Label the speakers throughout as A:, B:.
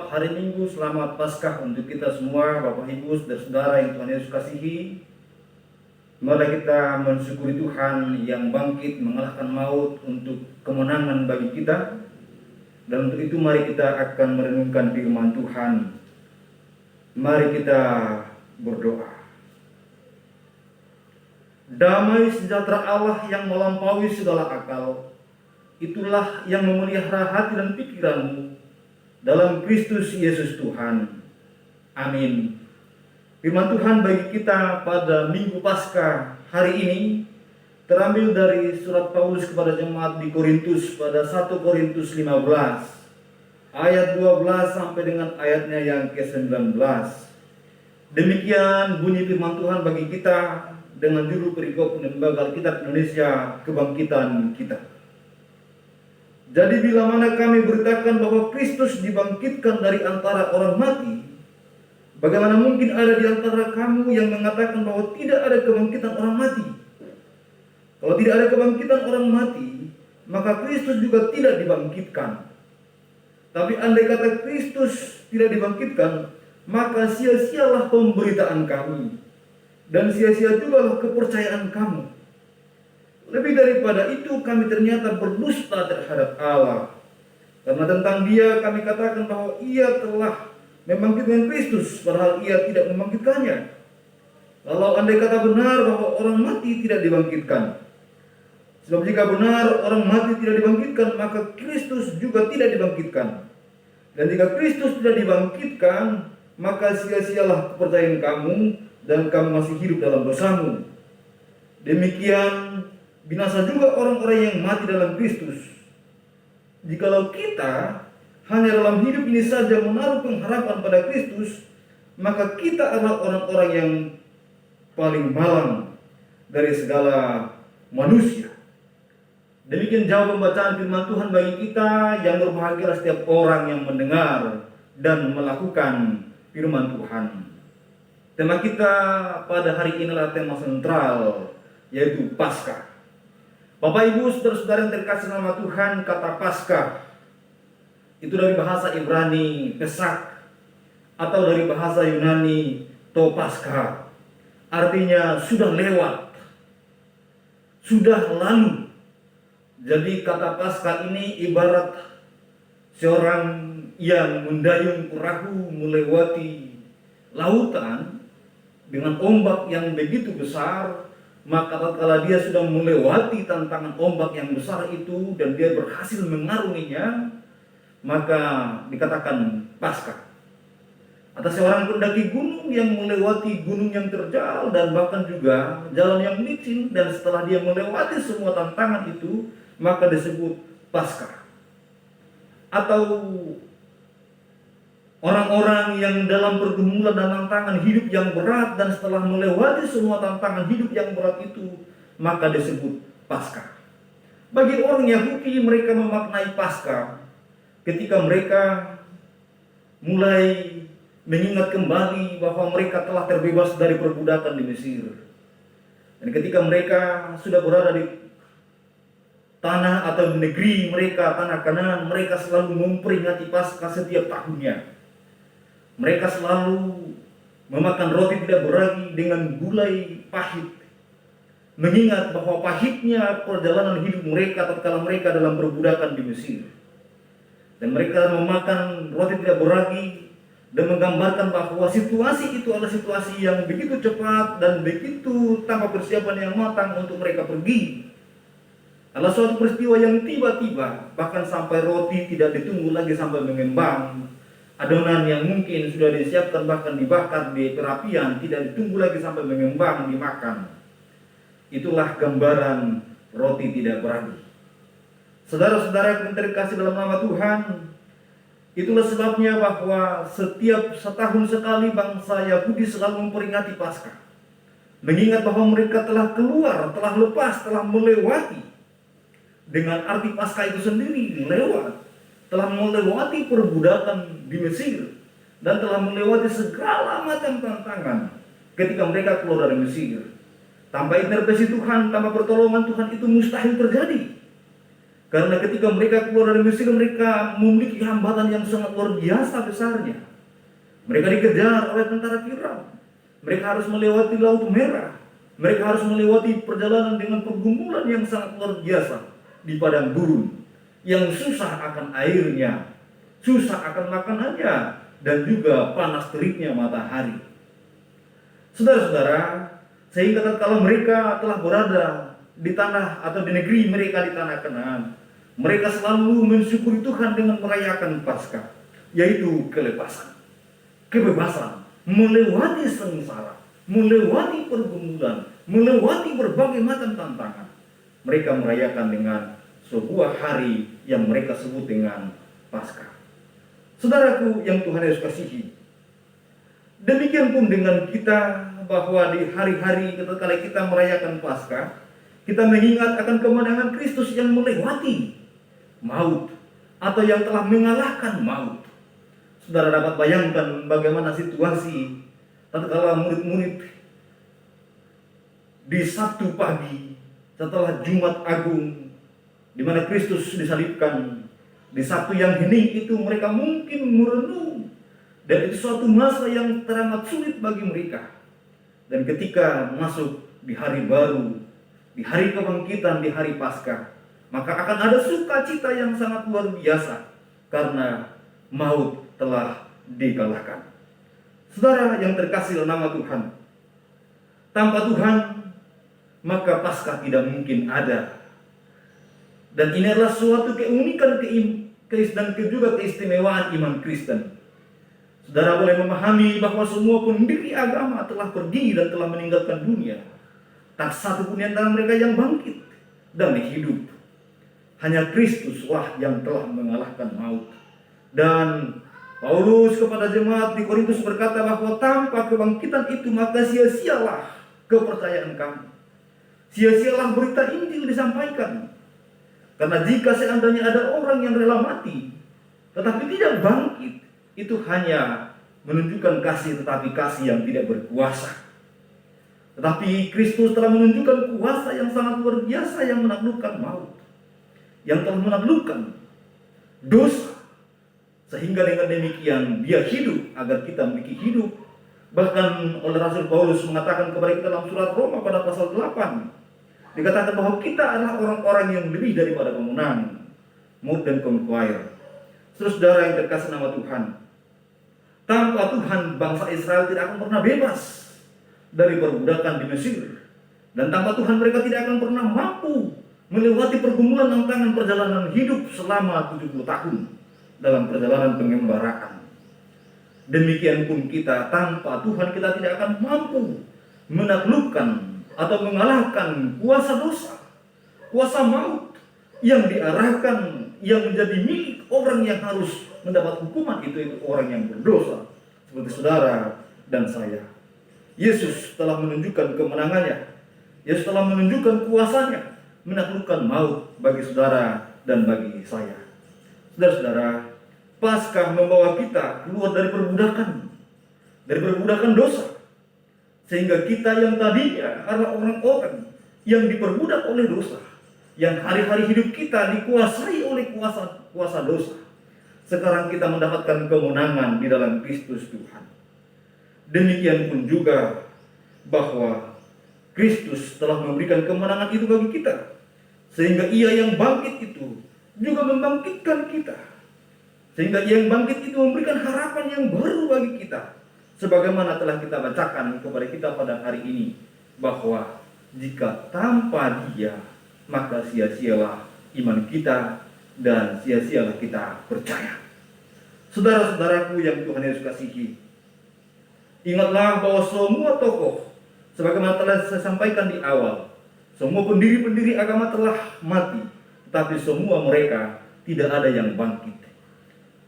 A: Selamat hari Minggu, selamat Paskah untuk kita semua, Bapak Ibu dan Saudara yang Tuhan Yesus kasihi. Mari kita mensyukuri Tuhan yang bangkit mengalahkan maut untuk kemenangan bagi kita. Dan untuk itu mari kita akan merenungkan firman Tuhan. Mari kita berdoa. Damai sejahtera Allah yang melampaui segala akal, itulah yang memelihara hati dan pikiranmu dalam Kristus Yesus Tuhan. Amin. Firman Tuhan bagi kita pada Minggu Paskah hari ini terambil dari surat Paulus kepada jemaat di Korintus pada 1 Korintus 15 ayat 12 sampai dengan ayatnya yang ke-19. Demikian bunyi firman Tuhan bagi kita dengan judul perikop Lembaga Alkitab Indonesia, Kebangkitan Kita. Jadi bila mana kami beritakan bahwa Kristus dibangkitkan dari antara orang mati, bagaimana mungkin ada di antara kamu yang mengatakan bahwa tidak ada kebangkitan orang mati? Kalau tidak ada kebangkitan orang mati, maka Kristus juga tidak dibangkitkan. Tapi andai kata Kristus tidak dibangkitkan, maka sia-sialah pemberitaan kami, dan sia-sia juga kepercayaan kamu. Lebih daripada itu, kami ternyata berdusta terhadap Allah. Karena tentang Dia kami katakan bahwa Ia telah membangkitkan Kristus, padahal Ia tidak membangkitkannya. Kalau andai kata benar bahwa orang mati tidak dibangkitkan, sebab jika benar orang mati tidak dibangkitkan, maka Kristus juga tidak dibangkitkan. Dan jika Kristus tidak dibangkitkan, maka sia-sialah kepercayaan kamu dan kamu masih hidup dalam dosamu. Demikian binasa juga orang-orang yang mati dalam Kristus. Jikalau kita hanya dalam hidup ini saja menaruh pengharapan pada Kristus, maka kita adalah orang-orang yang paling malang dari segala manusia. Demikian jauh pembacaan firman Tuhan bagi kita, yang berbahagialah setiap orang yang mendengar dan melakukan firman Tuhan. Tema kita pada hari ini adalah tema sentral, yaitu Paskah. Bapak Ibu saudara-saudara yang terkasih nama Tuhan, kata Paskah itu dari bahasa Ibrani Pesak atau dari bahasa Yunani Topaska. Artinya sudah lewat, sudah lalu. Jadi kata Paskah ini ibarat seorang yang mendayung perahu melewati lautan dengan ombak yang begitu besar. Maka tatkala dia sudah melewati tantangan ombak yang besar itu dan dia berhasil mengarunginya, maka dikatakan Paskah. Atau seorang pendaki gunung yang melewati gunung yang terjal dan bahkan juga jalan yang licin, dan setelah dia melewati semua tantangan itu, maka disebut Paskah. Atau orang-orang yang dalam pergumulan dan tantangan hidup yang berat, dan setelah melewati semua tantangan hidup yang berat itu, maka disebut Paskah. Bagi orang Yahudi, mereka memaknai Paskah ketika mereka mulai mengingat kembali bahwa mereka telah terbebas dari perbudakan di Mesir. Dan ketika mereka sudah berada di tanah atau negeri mereka, tanah Kanaan, mereka selalu memperingati Paskah setiap tahunnya. Mereka selalu memakan roti tidak beragi dengan gulai pahit, mengingat bahwa pahitnya perjalanan hidup mereka tatkala mereka dalam perbudakan di Mesir. Dan mereka memakan roti tidak beragi dan menggambarkan bahwa situasi itu adalah situasi yang begitu cepat dan begitu tanpa persiapan yang matang untuk mereka pergi. Adalah suatu peristiwa yang tiba-tiba, bahkan sampai roti tidak ditunggu lagi sampai mengembang. Adonan yang mungkin sudah disiapkan bahkan dibakar di perapian tidak ditunggu lagi sampai mengembang dimakan. Itulah gambaran roti tidak beragi. Saudara-saudara yang terkasih dalam nama Tuhan, itulah sebabnya bahwa setiap setahun sekali bangsa Yahudi selalu memperingati Paskah, mengingat bahwa mereka telah keluar, telah lepas, telah melewati. Dengan arti Paskah itu sendiri, lewat, telah melewati perbudakan di Mesir dan telah melewati segala macam tantangan ketika mereka keluar dari Mesir. Tanpa intervensi Tuhan, tanpa pertolongan Tuhan, itu mustahil terjadi. Karena ketika mereka keluar dari Mesir, mereka memiliki hambatan yang sangat luar biasa besarnya. Mereka dikejar oleh tentara Firaun. Mereka harus melewati Laut Merah. Mereka harus melewati perjalanan dengan pergumulan yang sangat luar biasa di padang gurun, yang susah akan airnya, susah akan makanannya, dan juga panas teriknya matahari. Saudara-saudara, sehingga tatkala mereka telah berada di tanah atau di negeri mereka di tanah Kanaan, mereka selalu mensyukuri Tuhan dengan merayakan Paskah, yaitu kelepasan, kebebasan, melewati sengsara, melewati pergumulan, melewati berbagai macam tantangan. Mereka merayakan dengan sebuah hari yang mereka sebut dengan Paskah. Saudaraku yang Tuhan Yesus kasihi, demikian pun dengan kita, bahwa di hari-hari ketika kita merayakan Paskah, kita mengingat akan kemenangan Kristus yang melewati maut, atau yang telah mengalahkan maut. Saudara dapat bayangkan bagaimana situasi tatkala murid-murid di Sabtu pagi setelah Jumat Agung, di mana Kristus disalibkan. Di Sabtu yang hening itu mereka mungkin merenung, dan itu suatu masa yang teramat sulit bagi mereka. Dan ketika masuk di hari baru, di hari kebangkitan, di hari Paskah, maka akan ada sukacita yang sangat luar biasa karena maut telah dikalahkan. Saudara yang terkasih dalam nama Tuhan, tanpa Tuhan maka Paskah tidak mungkin ada. Dan ini adalah suatu keunikan dan juga keistimewaan iman Kristen. Saudara boleh memahami bahwa semua pendiri agama telah pergi dan telah meninggalkan dunia. Tak satu pun di antara mereka yang bangkit dan hidup. Hanya Kristuslah yang telah mengalahkan maut. Dan Paulus kepada jemaat di Korintus berkata bahwa tanpa kebangkitan itu maka sia-sialah kepercayaan kamu. Sia-sialah berita Injil disampaikan. Karena jika seandainya ada orang yang rela mati tetapi tidak bangkit, itu hanya menunjukkan kasih, tetapi kasih yang tidak berkuasa. Tetapi Kristus telah menunjukkan kuasa yang sangat luar biasa yang menaklukkan maut, yang telah menaklukkan dosa, sehingga dengan demikian dia hidup agar kita memiliki hidup. Bahkan oleh Rasul Paulus mengatakan kepada kita dalam surat Roma pada pasal 8, dikatakan bahwa kita adalah orang-orang yang lebih daripada pemenang, more than conqueror. Saudara yang terkasih nama Tuhan, tanpa Tuhan bangsa Israel tidak akan pernah bebas dari perbudakan di Mesir. Dan tanpa Tuhan mereka tidak akan pernah mampu melewati pergumulan tantangan perjalanan hidup selama 70 tahun dalam perjalanan pengembaraan. Demikian pun kita, tanpa Tuhan kita tidak akan mampu menaklukkan atau mengalahkan kuasa dosa, kuasa maut yang diarahkan, yang menjadi milik orang yang harus mendapat hukuman, itu orang yang berdosa seperti saudara dan saya. Yesus telah menunjukkan kemenangannya. Yesus telah menunjukkan kuasanya menaklukkan maut bagi saudara dan bagi saya. Saudara-saudara, Paskah membawa kita keluar dari perbudakan dosa, sehingga kita yang tadinya adalah orang-orang yang diperbudak oleh dosa, yang hari-hari hidup kita dikuasai oleh kuasa dosa, sekarang kita mendapatkan kemenangan di dalam Kristus Tuhan. Demikian pun juga bahwa Kristus telah memberikan kemenangan itu bagi kita, sehingga Ia yang bangkit itu juga membangkitkan kita, sehingga Ia yang bangkit itu memberikan harapan yang baru bagi kita, sebagaimana telah kita bacakan kepada kita pada hari ini, bahwa jika tanpa Dia maka sia-sialah iman kita dan sia-sialah kita percaya. Saudara-saudaraku yang Tuhan Yesus kasihi, ingatlah bahwa semua tokoh, sebagaimana telah saya sampaikan di awal, semua pendiri-pendiri agama telah mati, tetapi semua mereka tidak ada yang bangkit.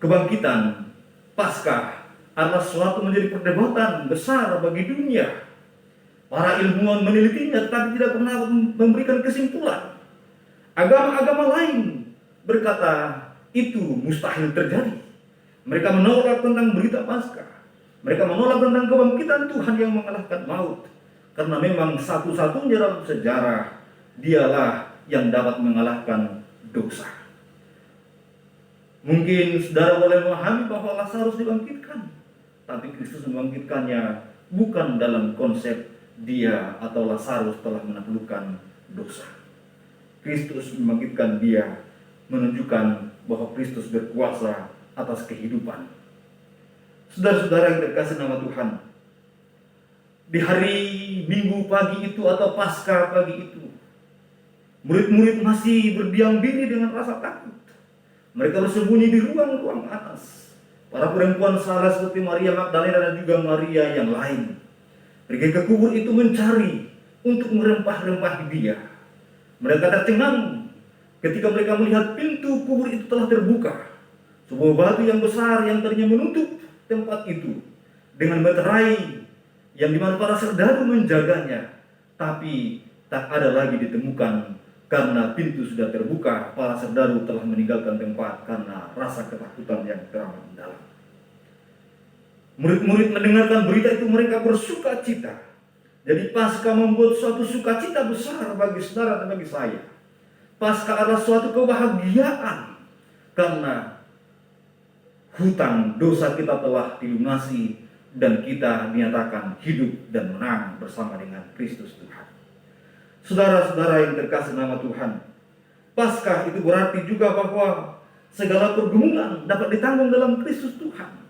A: Kebangkitan Paskah adalah suatu menjadi perdebatan besar bagi dunia. Para ilmuwan menelitinya tetapi tidak pernah memberikan kesimpulan. Agama-agama lain berkata itu mustahil terjadi. Mereka menolak tentang berita Paskah. Mereka menolak tentang kebangkitan Tuhan yang mengalahkan maut. Karena memang satu-satunya dalam sejarah Dialah yang dapat mengalahkan dosa. Mungkin saudara boleh memahami bahwa Lazarus dibangkitkan, tapi Kristus membangkitkannya bukan dalam konsep dia atau Lazarus telah menaklukkan dosa. Kristus membangkitkan dia menunjukkan bahwa Kristus berkuasa atas kehidupan. Saudara-saudara yang terkasih nama Tuhan, di hari Minggu pagi itu atau Paskah pagi itu, murid-murid masih berdiam diri dengan rasa takut. Mereka bersembunyi di ruang-ruang atas. Para perempuan salah seperti Maria Magdalena dan juga Maria yang lain pergi ke kubur itu mencari untuk merempah-rempah dia. Mereka tercengang ketika mereka melihat pintu kubur itu telah terbuka. Sebuah batu yang besar yang tadinya menutup tempat itu dengan meterai yang dimana para serdadu menjaganya, tapi tak ada lagi ditemukan karena pintu sudah terbuka. Para serdadu telah meninggalkan tempat karena rasa ketakutan yang teramat mendalam. Murid-murid mendengarkan berita itu, mereka bersuka cita. Jadi Paskah membuat suatu sukacita besar bagi saudara dan bagi saya. Paskah adalah suatu kebahagiaan karena hutang dosa kita telah dilunasi dan kita dinyatakan hidup dan menang bersama dengan Kristus Tuhan. Saudara-saudara yang terkasih nama Tuhan, Paskah itu berarti juga bahwa segala pergumulan dapat ditanggung dalam Kristus Tuhan.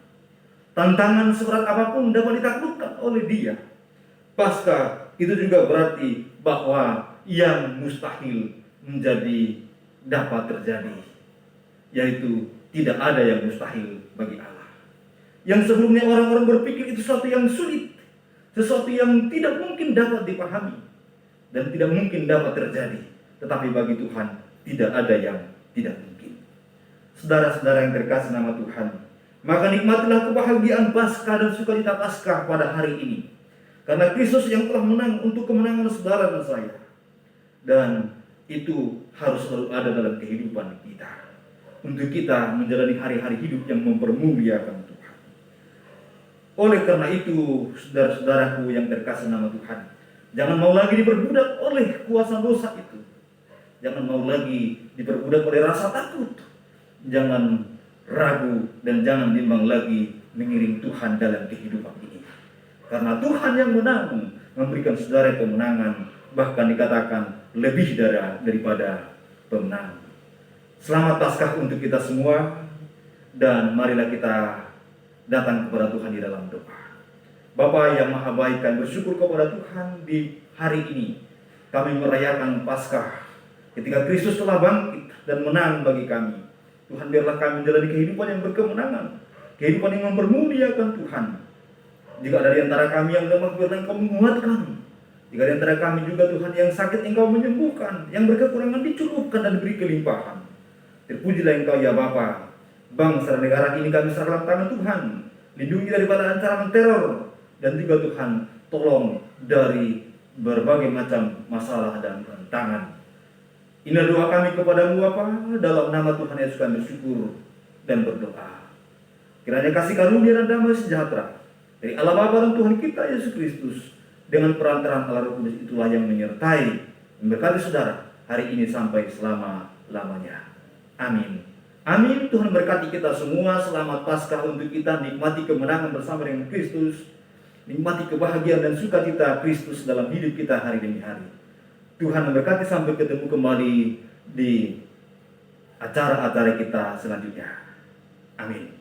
A: Tantangan seberat apapun dapat ditaklukkan oleh Dia. Paskah itu juga berarti bahwa yang mustahil menjadi dapat terjadi, yaitu tidak ada yang mustahil bagi Allah. Yang sebelumnya orang-orang berpikir itu sesuatu yang sulit, sesuatu yang tidak mungkin dapat dipahami dan tidak mungkin dapat terjadi, tetapi bagi Tuhan tidak ada yang tidak mungkin. Saudara-saudara yang terkasih nama Tuhan, maka nikmatilah kebahagiaan Paskah dan sukacita Paskah pada hari ini, karena Kristus yang telah menang untuk kemenangan saudara dan saya. Dan itu harus selalu ada dalam kehidupan kita, untuk kita menjalani hari-hari hidup yang mempermuliakan Tuhan. Oleh karena itu, saudara-saudaraku yang terkasih nama Tuhan, jangan mau lagi diperbudak oleh kuasa dosa itu. Jangan mau lagi diperbudak oleh rasa takut. Jangan ragu dan jangan bimbang lagi mengiring Tuhan dalam kehidupan ini. Karena Tuhan yang menang memberikan saudara kemenangan, bahkan dikatakan lebih daripada pemenang. Selamat Paskah untuk kita semua, dan marilah kita datang kepada Tuhan di dalam doa. Bapa yang Maha Baik, kami bersyukur kepada Tuhan di hari ini. Kami merayakan Paskah ketika Kristus telah bangkit dan menang bagi kami. Tuhan, biarlah kami menjalani kehidupan yang berkemenangan, kehidupan yang mempermuliakan Tuhan. Jika ada di antara kami yang lemah, biarlah Engkau menguatkan. Jika di antara kami juga Tuhan yang sakit, Engkau menyembuhkan. Yang berkekurangan dicukupkan dan diberi kelimpahan. Terpujilah Engkau ya Bapa. Bangsa dan negara ini kami serahkan dalam tangan Tuhan. Lindungi daripada ancaman teror. Dan juga Tuhan, tolong dari berbagai macam masalah dan tantangan. Inilah doa kami kepadamu Bapa, dalam nama Tuhan Yesus kami bersyukur dan berdoa. Kiranya kasih karunia dan damai sejahtera dari Allah Bapa dan Tuhan kita Yesus Kristus dengan perantaraan Allah Roh Kudus itulah yang menyertai, memberkati saudara hari ini sampai selama-lamanya. Amin. Amin. Tuhan berkati kita semua. Selamat Paskah untuk kita, nikmati kemenangan bersama dengan Kristus, nikmati kebahagiaan dan sukacita Kristus dalam hidup kita hari demi hari. Tuhan memberkati sampai ketemu kembali di acara-acara kita selanjutnya. Amin.